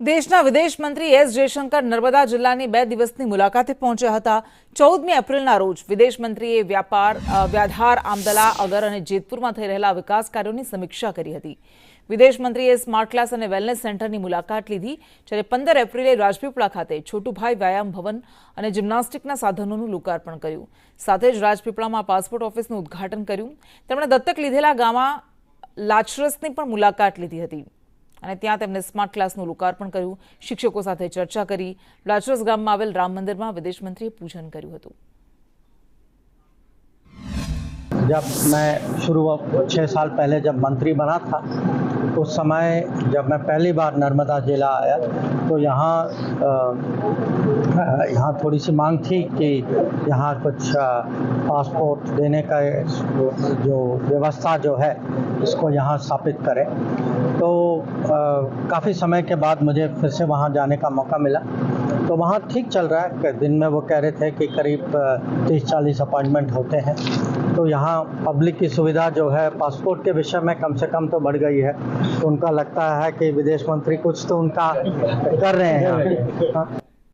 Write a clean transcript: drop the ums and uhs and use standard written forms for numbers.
દેશના વિદેશ મંત્રી એસ જયશંકર નર્મદા જિલ્લાની 2 દિવસની મુલાકાતે પહોંચ્યા હતા। 14મી એપ્રિલના રોજ વિદેશ મંત્રીએ વ્યાધાર, આમદલા, અગર અને જેતપુરમાં થઈ રહેલા વિકાસ કાર્યોની સમીક્ષા કરી હતી। વિદેશ મંત્રીએ સ્માર્ટ ક્લાસ અને વેલનેસ સેન્ટરની મુલાકાત લીધી, જ્યારે 15 એપ્રિલે રાજપીપળા ખાતે છોટુભાઈ વ્યાયામ ભવન અને જિમ્નાસ્ટિકના સાધનોનું લોકાર્પણ કર્યું। સાથે જ રાજપીપળામાં પાસપોર્ટ ઓફિસનું ઉદ્ઘાટન કર્યું। તેમણે દત્તક લીધેલા ગામમાં લાચરસની પણ મુલાકાત લીધી હતી અને ત્યાં તેમણે સ્માર્ટ ક્લાસનું લોકાર્પણ કર્યું। શિક્ષકો સાથે ચર્ચા કરી। લાચરસ ગામમાં આવેલ રામ મંદિરમાં વિદેશ મંત્રીએ પૂજન કર્યું હતું। जब मैं 6 साल पहले जब मंत्री बना था, उस समय जब मैं पहली बार नर्मदा जिला आया तो यहाँ थोड़ी सी मांग थी कि यहाँ कुछ पासपोर्ट देने का जो व्यवस्था जो है इसको यहाँ स्थापित करें। तो काफ़ी समय के बाद मुझे फिर से वहाँ जाने का मौका मिला। तो वहाँ ठीक चल रहा है। दिन में वो कह रहे थे कि करीब 30-40 अपॉइंटमेंट होते हैं। तो यहाँ पब्लिक की सुविधा जो है पासपोर्ट के विषय में कम से कम तो बढ़ गई है। तो उनका लगता है कि विदेश मंत्री कुछ तो उनका कर रहे हैं।